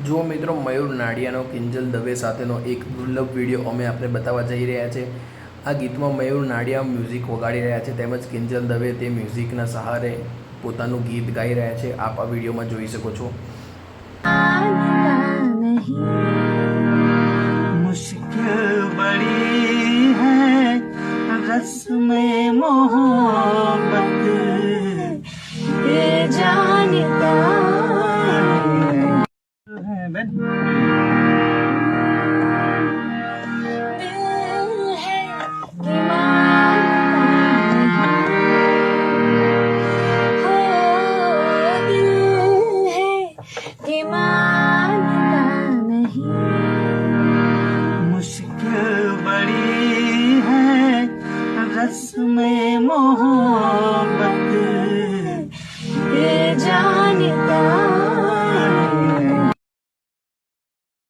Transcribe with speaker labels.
Speaker 1: જો મિત્રો, મયુર નાડિયાનો કિંજલ દવે સાથેનો એક દુર્લભ વિડીયો અમે આપને બતાવવા જઈ રહ્યા છે. આ ગીતમાં મયુર નાડિયા મ્યુઝિક વગાડી રહ્યા છે તેમજ કિંજલ દવે તે મ્યુઝિકના સહારે પોતાનું ગીત ગાઈ રહ્યા છે. આપ આ વિડીયોમાં જોઈ શકો છો.
Speaker 2: मुश्किल बड़ी है रस्म मोहब्बत ये जानता है बन मुश्किल बड़ी है रस्म मोहब्बत